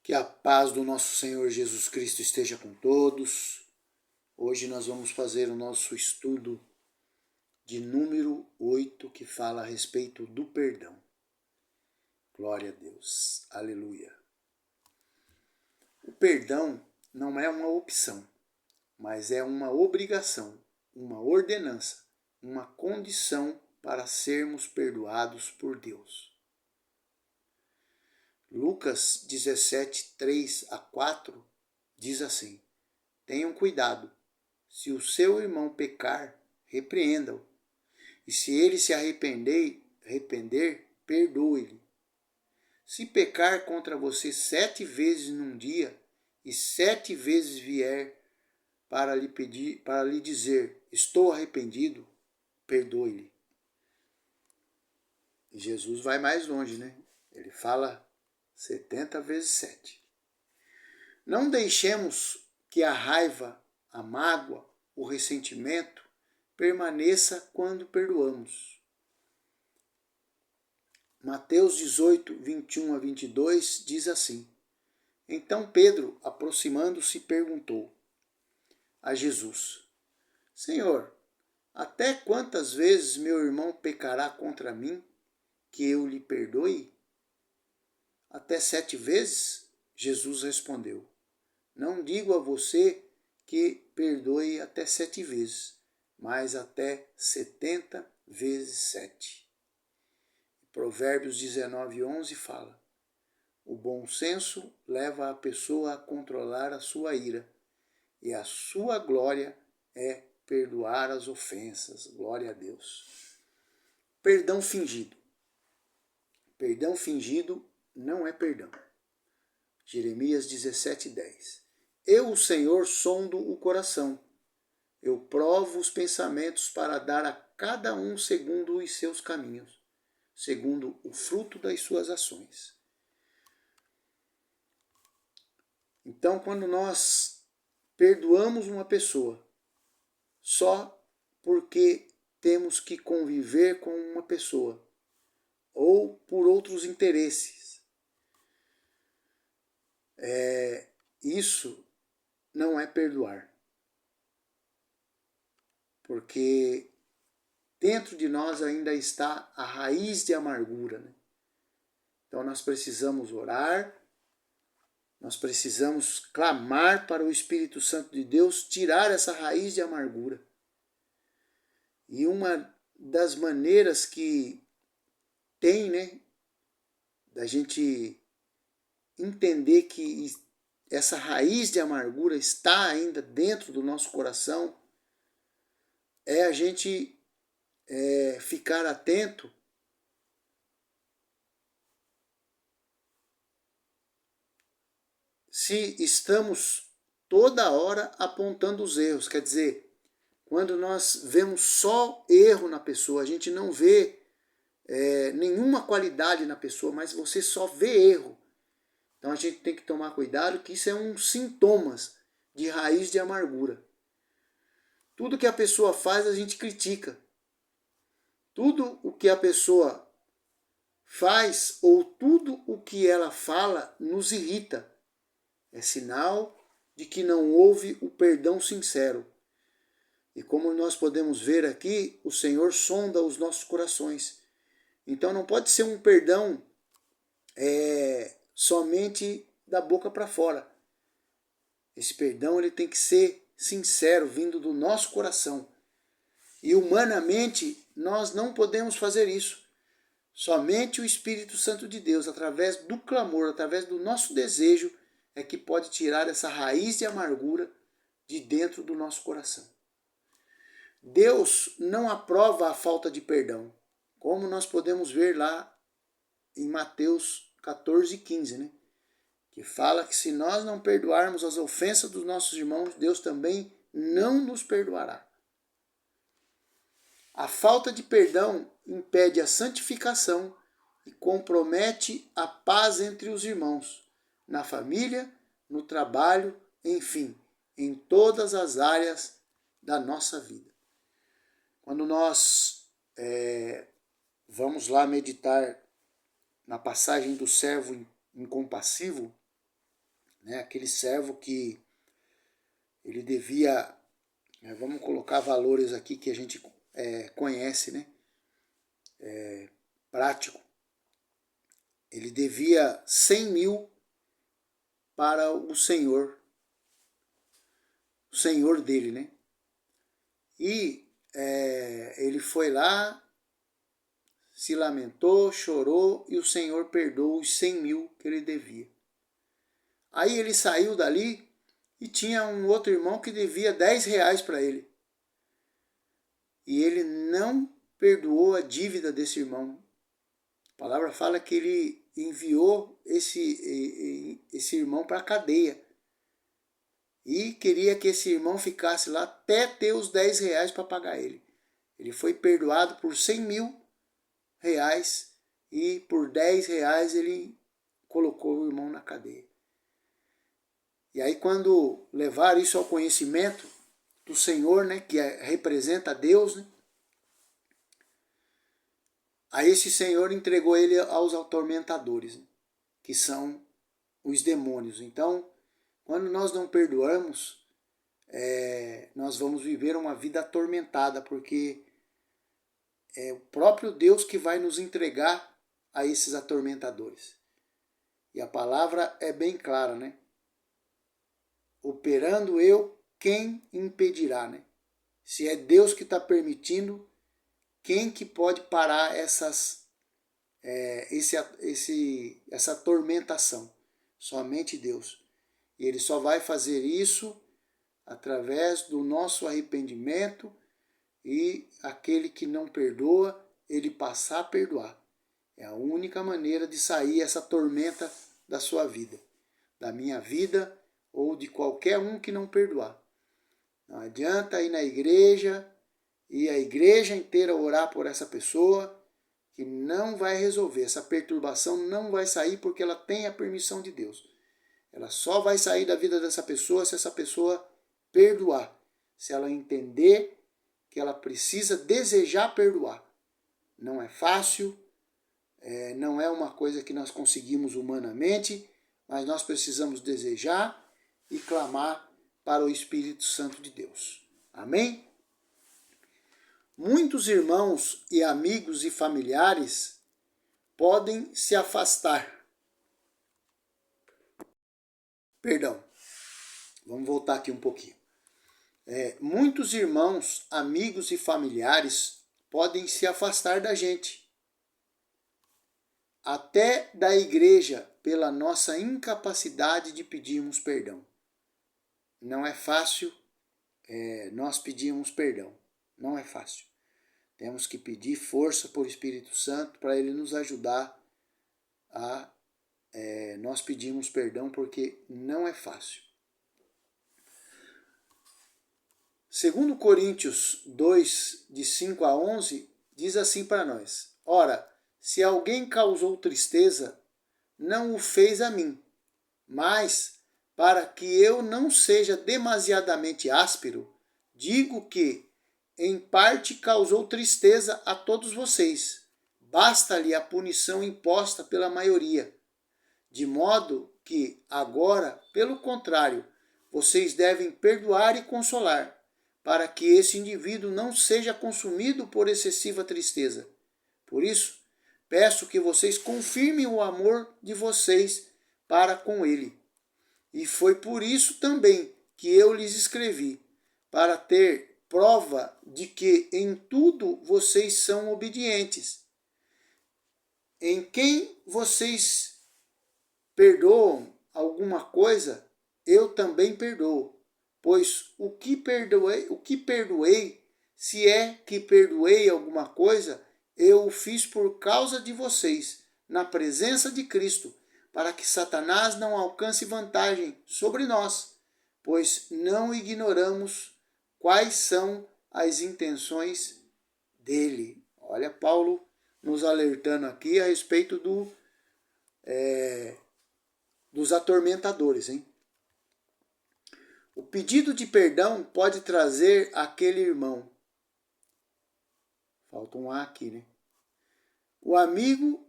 Que a paz do nosso Senhor Jesus Cristo esteja com todos. Hoje nós vamos fazer o nosso estudo de número 8, que fala a respeito do perdão. Glória a Deus. Aleluia. O perdão não é uma opção, mas é uma obrigação, uma ordenança, uma condição para sermos perdoados por Deus. Lucas 17, 3-4 diz assim: Tenham cuidado, se o seu irmão pecar, repreenda-o, e se ele se arrepender, perdoe-lhe. Se pecar contra você 7 vezes num dia, e 7 vezes vier para lhe dizer, estou arrependido, perdoe-lhe. E Jesus vai mais longe, né? Ele fala 70 vezes 7. Não deixemos que a raiva, a mágoa, o ressentimento permaneça quando perdoamos. Mateus 18, 21-22 diz assim: Então Pedro, aproximando-se, perguntou a Jesus: Senhor, até quantas vezes meu irmão pecará contra mim, que eu lhe perdoe? Até 7 vezes? Jesus respondeu: Não digo a você que perdoe até 7 vezes, mas até 70 vezes 7. Provérbios 19:11 fala: O bom senso leva a pessoa a controlar a sua ira, e a sua glória é perdoar as ofensas. Glória a Deus. Perdão fingido. Perdão fingido não é perdão. Jeremias 17:10. Eu, o Senhor, sondo o coração. Eu provo os pensamentos para dar a cada um segundo os seus caminhos, segundo o fruto das suas ações. Então, quando nós perdoamos uma pessoa só porque temos que conviver com uma pessoa ou por outros interesses, isso não é perdoar. Porque dentro de nós ainda está a raiz de amargura, né? Então nós precisamos orar, nós precisamos clamar para o Espírito Santo de Deus tirar essa raiz de amargura. E uma das maneiras que tem, né, da gente entender que essa raiz de amargura está ainda dentro do nosso coração, é a gente ficar atento se estamos toda hora apontando os erros. Quer dizer, quando nós vemos só erro na pessoa, a gente não vê nenhuma qualidade na pessoa, mas você só vê erro. Então a gente tem que tomar cuidado, que isso é um sintomas de raiz de amargura. Tudo que a pessoa faz, a gente critica. Tudo o que a pessoa faz ou tudo o que ela fala nos irrita. É sinal de que não houve o perdão sincero. E como nós podemos ver aqui, o Senhor sonda os nossos corações. Então não pode ser um perdão somente da boca para fora. Esse perdão ele tem que ser sincero, vindo do nosso coração. E humanamente nós não podemos fazer isso. Somente o Espírito Santo de Deus, através do clamor, através do nosso desejo, é que pode tirar essa raiz de amargura de dentro do nosso coração. Deus não aprova a falta de perdão, como nós podemos ver lá em Mateus 14:15, né? Que fala que se nós não perdoarmos as ofensas dos nossos irmãos, Deus também não nos perdoará. A falta de perdão impede a santificação e compromete a paz entre os irmãos, na família, no trabalho, enfim, em todas as áreas da nossa vida. Quando nós vamos lá meditar na passagem do servo incompassivo, né? Aquele servo que ele devia, vamos colocar valores aqui que a gente conhece, né? Prático. Ele devia 100 mil para o senhor dele, né? E ele foi lá, se lamentou, chorou e o Senhor perdoou os 100 mil que ele devia. Aí ele saiu dali e tinha um outro irmão que devia 10 reais para ele. E ele não perdoou a dívida desse irmão. A palavra fala que ele enviou esse irmão para a cadeia. E queria que esse irmão ficasse lá até ter os 10 reais para pagar ele. Ele foi perdoado por 100 mil reais e por 10 reais ele colocou o irmão na cadeia. E aí quando levaram isso ao conhecimento do Senhor, né, que representa Deus, né, aí esse Senhor entregou ele aos atormentadores, né, que são os demônios. Então, quando nós não perdoamos, nós vamos viver uma vida atormentada, porque é o próprio Deus que vai nos entregar a esses atormentadores. E a palavra é bem clara, né? Operando eu, quem impedirá, né? Se é Deus que está permitindo, quem que pode parar essa atormentação? Somente Deus. E Ele só vai fazer isso através do nosso arrependimento e aquele que não perdoa, ele passar a perdoar. É a única maneira de sair essa tormenta da sua vida, da minha vida ou de qualquer um que não perdoar. Não adianta ir na igreja e a igreja inteira orar por essa pessoa, que não vai resolver. Essa perturbação não vai sair porque ela tem a permissão de Deus. Ela só vai sair da vida dessa pessoa se essa pessoa perdoar, se ela entender que ela precisa desejar perdoar. Não é fácil, não é uma coisa que nós conseguimos humanamente, mas nós precisamos desejar e clamar para o Espírito Santo de Deus. Amém? Muitos irmãos e amigos e familiares podem se afastar. Perdão, vamos voltar aqui um pouquinho. Muitos irmãos, amigos e familiares podem se afastar da gente, até da igreja, pela nossa incapacidade de pedirmos perdão. Não é fácil nós pedirmos perdão, não é fácil. Temos que pedir força por Espírito Santo para ele nos ajudar a nós pedirmos perdão, porque não é fácil. 2 Coríntios 2, de 5 a 11, diz assim para nós: Ora, se alguém causou tristeza, não o fez a mim, mas, para que eu não seja demasiadamente áspero, digo que, em parte, causou tristeza a todos vocês. Basta-lhe a punição imposta pela maioria. De modo que, agora, pelo contrário, vocês devem perdoar e consolar, para que esse indivíduo não seja consumido por excessiva tristeza. Por isso, peço que vocês confirmem o amor de vocês para com ele. E foi por isso também que eu lhes escrevi, para ter prova de que em tudo vocês são obedientes. Em quem vocês perdoam alguma coisa, eu também perdoo. Pois o que perdoei, se é que perdoei alguma coisa, eu o fiz por causa de vocês, na presença de Cristo, para que Satanás não alcance vantagem sobre nós, pois não ignoramos quais são as intenções dele. Olha Paulo nos alertando aqui a respeito dos atormentadores, hein? O pedido de perdão pode trazer aquele irmão. Falta um A aqui, né? O amigo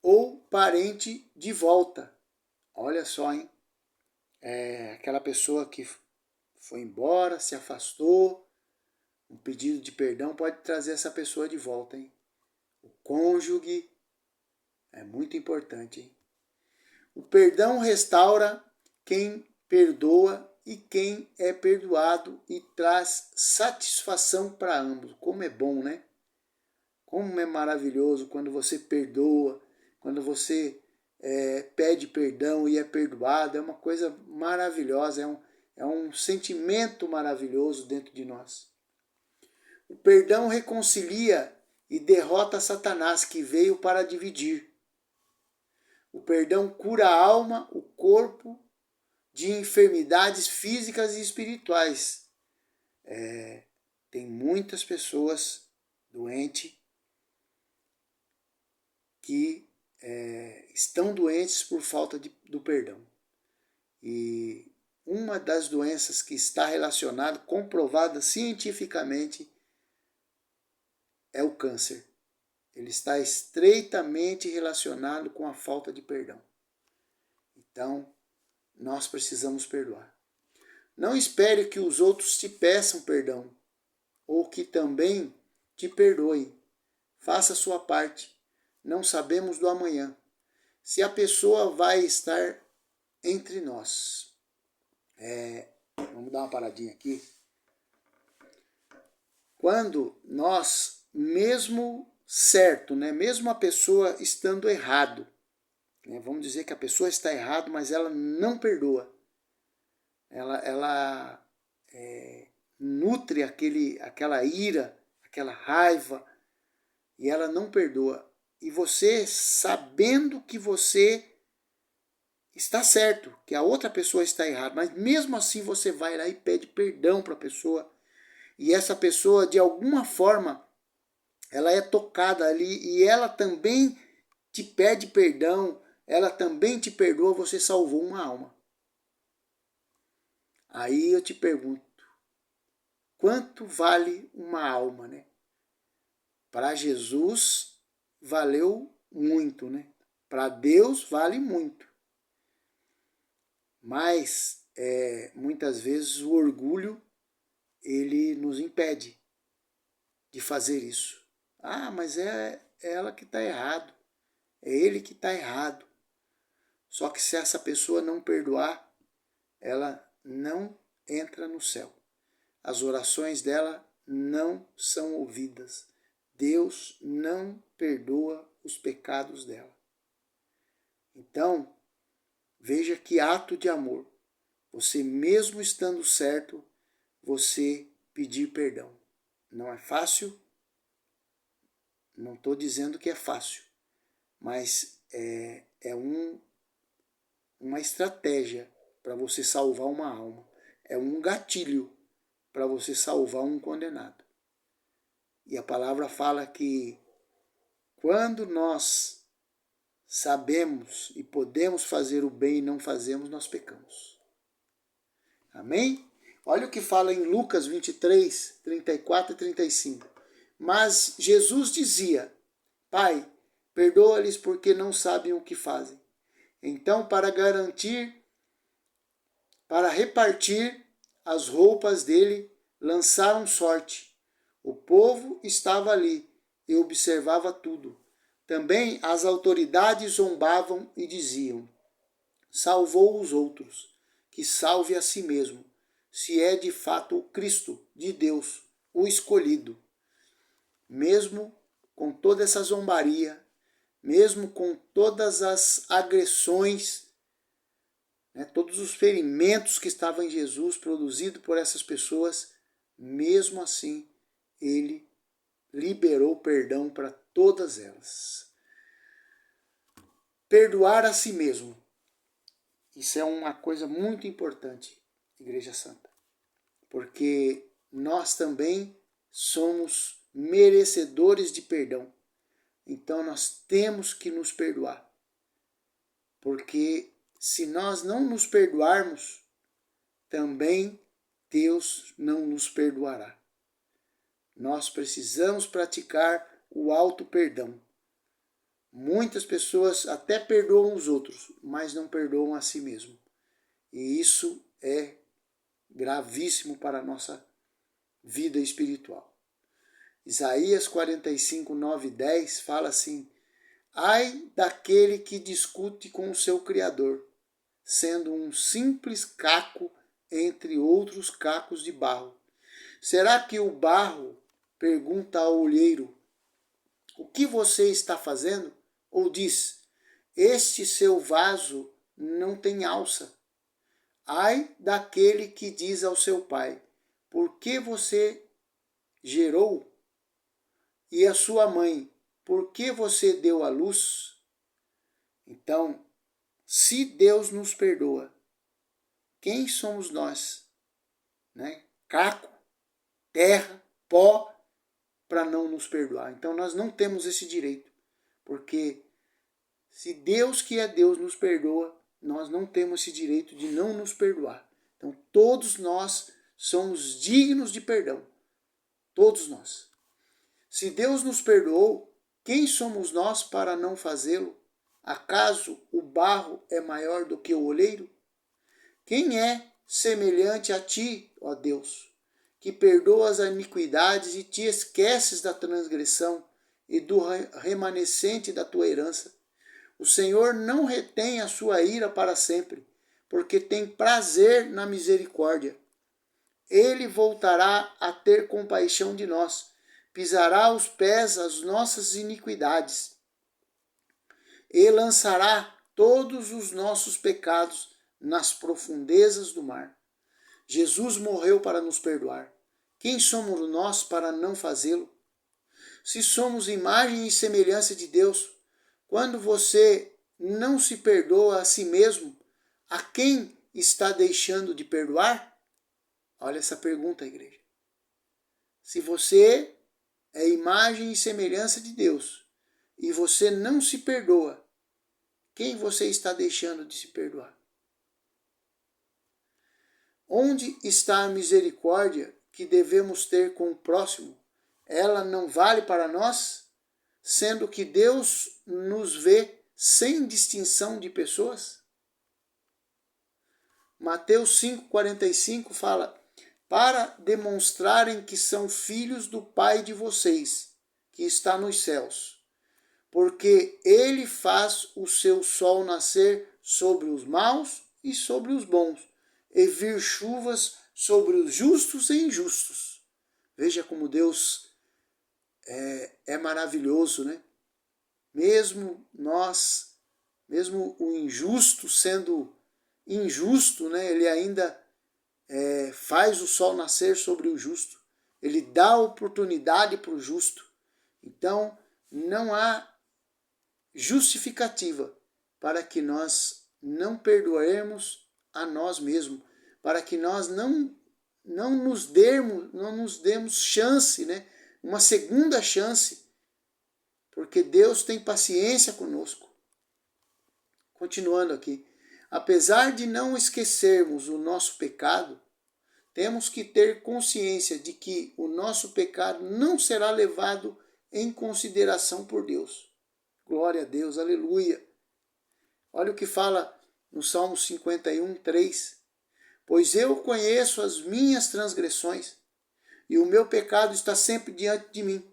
ou parente de volta. Olha só, hein? aquela pessoa que foi embora, se afastou, um pedido de perdão pode trazer essa pessoa de volta, hein? O cônjuge é muito importante, hein? O perdão restaura quem perdoa e quem é perdoado e traz satisfação para ambos. Como é bom, né? Como é maravilhoso quando você perdoa, quando você pede perdão e é perdoado. É uma coisa maravilhosa, é um sentimento maravilhoso dentro de nós. O perdão reconcilia e derrota Satanás, que veio para dividir. O perdão cura a alma, o corpo de enfermidades físicas e espirituais. Tem muitas pessoas doentes que estão doentes por falta do perdão. E uma das doenças que está relacionada, comprovada cientificamente, é o câncer. Ele está estreitamente relacionado com a falta de perdão. Então, nós precisamos perdoar. Não espere que os outros te peçam perdão ou que também te perdoem. Faça a sua parte. Não sabemos do amanhã. Se a pessoa vai estar entre nós. Vamos dar uma paradinha aqui. Quando nós, mesmo certo, né, mesmo a pessoa estando errado, né, vamos dizer que a pessoa está errado, mas ela não perdoa. Ela nutre aquela ira, aquela raiva, e ela não perdoa. E você, sabendo que você está certo, que a outra pessoa está errada, mas mesmo assim você vai lá e pede perdão para a pessoa, e essa pessoa, de alguma forma, ela é tocada ali, e ela também te pede perdão, ela também te perdoa, você salvou uma alma. Aí eu te pergunto, quanto vale uma alma, né? Para Jesus valeu muito, né? Para Deus vale muito. Mas muitas vezes o orgulho ele nos impede de fazer isso. Ah, mas é ela que está errado, é ele que está errado. Só que se essa pessoa não perdoar, ela não entra no céu. As orações dela não são ouvidas. Deus não perdoa os pecados dela. Então, veja que ato de amor. Você, mesmo estando certo, você pedir perdão. Não é fácil? Não estou dizendo que é fácil, mas uma estratégia para você salvar uma alma. É um gatilho para você salvar um condenado. E a palavra fala que quando nós sabemos e podemos fazer o bem e não fazemos, nós pecamos. Amém? Olha o que fala em Lucas 23, 34 e 35. Mas Jesus dizia, Pai, perdoa-lhes porque não sabem o que fazem. Então, para repartir as roupas dele, lançaram sorte. O povo estava ali e observava tudo. Também as autoridades zombavam e diziam, salvou os outros, que salve a si mesmo, se é de fato o Cristo de Deus, o escolhido. Mesmo com toda essa zombaria, mesmo com todas as agressões, né, todos os ferimentos que estavam em Jesus produzidos por essas pessoas, mesmo assim, ele liberou perdão para todas elas. Perdoar a si mesmo. Isso é uma coisa muito importante, Igreja Santa, porque nós também somos merecedores de perdão. Então nós temos que nos perdoar, porque se nós não nos perdoarmos, também Deus não nos perdoará. Nós precisamos praticar o auto perdão. Muitas pessoas até perdoam os outros, mas não perdoam a si mesmo. E isso é gravíssimo para a nossa vida espiritual. Isaías 45, 9 e 10 fala assim: ai daquele que discute com o seu Criador, sendo um simples caco entre outros cacos de barro. Será que o barro pergunta ao olheiro: o que você está fazendo? Ou diz: este seu vaso não tem alça. Ai daquele que diz ao seu pai: por que você gerou? E a sua mãe: por que você deu à luz? Então, se Deus nos perdoa, quem somos nós? Né? Caco, terra, pó, para não nos perdoar. Então nós não temos esse direito, porque se Deus que é Deus nos perdoa, nós não temos esse direito de não nos perdoar. Então todos nós somos dignos de perdão. Todos nós. Se Deus nos perdoou, quem somos nós para não fazê-lo? Acaso o barro é maior do que o oleiro? Quem é semelhante a ti, ó Deus, que perdoas a iniquidades e te esqueces da transgressão e do remanescente da tua herança? O Senhor não retém a sua ira para sempre, porque tem prazer na misericórdia. Ele voltará a ter compaixão de nós, pisará aos pés as nossas iniquidades e lançará todos os nossos pecados nas profundezas do mar. Jesus morreu para nos perdoar. Quem somos nós para não fazê-lo? Se somos imagem e semelhança de Deus, quando você não se perdoa a si mesmo, a quem está deixando de perdoar? Olha essa pergunta, igreja. Se você é imagem e semelhança de Deus e você não se perdoa, quem você está deixando de se perdoar? Onde está a misericórdia que devemos ter com o próximo? Ela não vale para nós, sendo que Deus nos vê sem distinção de pessoas? Mateus 5,45 fala: para demonstrarem que são filhos do Pai de vocês, que está nos céus. Porque ele faz o seu sol nascer sobre os maus e sobre os bons, e vir chuvas sobre os justos e injustos. Veja como Deus é maravilhoso, né? Mesmo o injusto sendo injusto, né? Ele ainda faz o sol nascer sobre o justo. Ele dá oportunidade para o justo. Então, não há justificativa para que nós não perdoemos a nós mesmos, para que nós não nos demos chance, né? Uma segunda chance, porque Deus tem paciência conosco. Continuando aqui, apesar de não esquecermos o nosso pecado, temos que ter consciência de que o nosso pecado não será levado em consideração por Deus. Glória a Deus, aleluia. Olha o que fala no Salmo 51, 3. Pois eu conheço as minhas transgressões e o meu pecado está sempre diante de mim.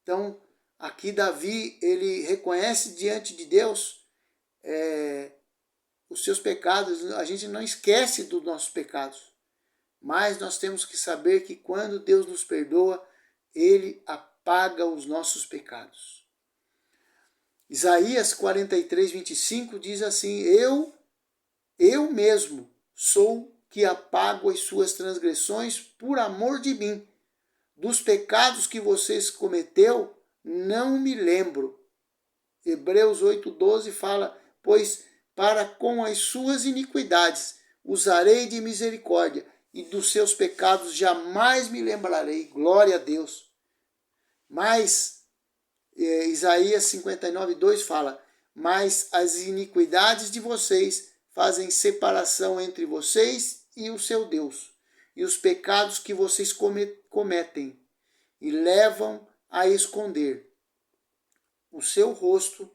Então, aqui Davi, ele reconhece diante de Deus os seus pecados. A gente não esquece dos nossos pecados, mas nós temos que saber que quando Deus nos perdoa, ele apaga os nossos pecados. Isaías 43, 25 diz assim: eu mesmo sou que apago as suas transgressões por amor de mim. Dos pecados que vocês cometeu, não me lembro. Hebreus 8,12 fala: pois para com as suas iniquidades usarei de misericórdia, e dos seus pecados jamais me lembrarei. Glória a Deus. Mas Isaías 59,2 fala: mas as iniquidades de vocês fazem separação entre vocês e o seu Deus, e os pecados que vocês cometem e levam a esconder o seu rosto,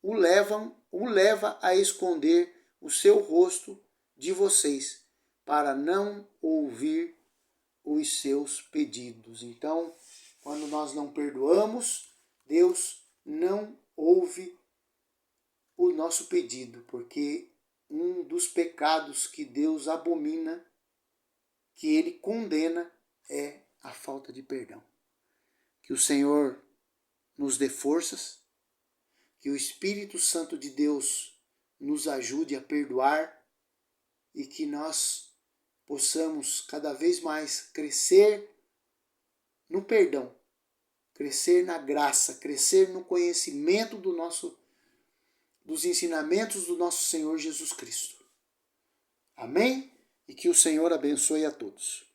o leva a esconder o seu rosto de vocês para não ouvir os seus pedidos. Então, quando nós não perdoamos, Deus não ouve o nosso pedido, porque um dos pecados que Deus abomina, que Ele condena, é a falta de perdão. Que o Senhor nos dê forças, que o Espírito Santo de Deus nos ajude a perdoar e que nós possamos cada vez mais crescer no perdão, crescer na graça, crescer no conhecimento dos ensinamentos do nosso Senhor Jesus Cristo. Amém? E que o Senhor abençoe a todos.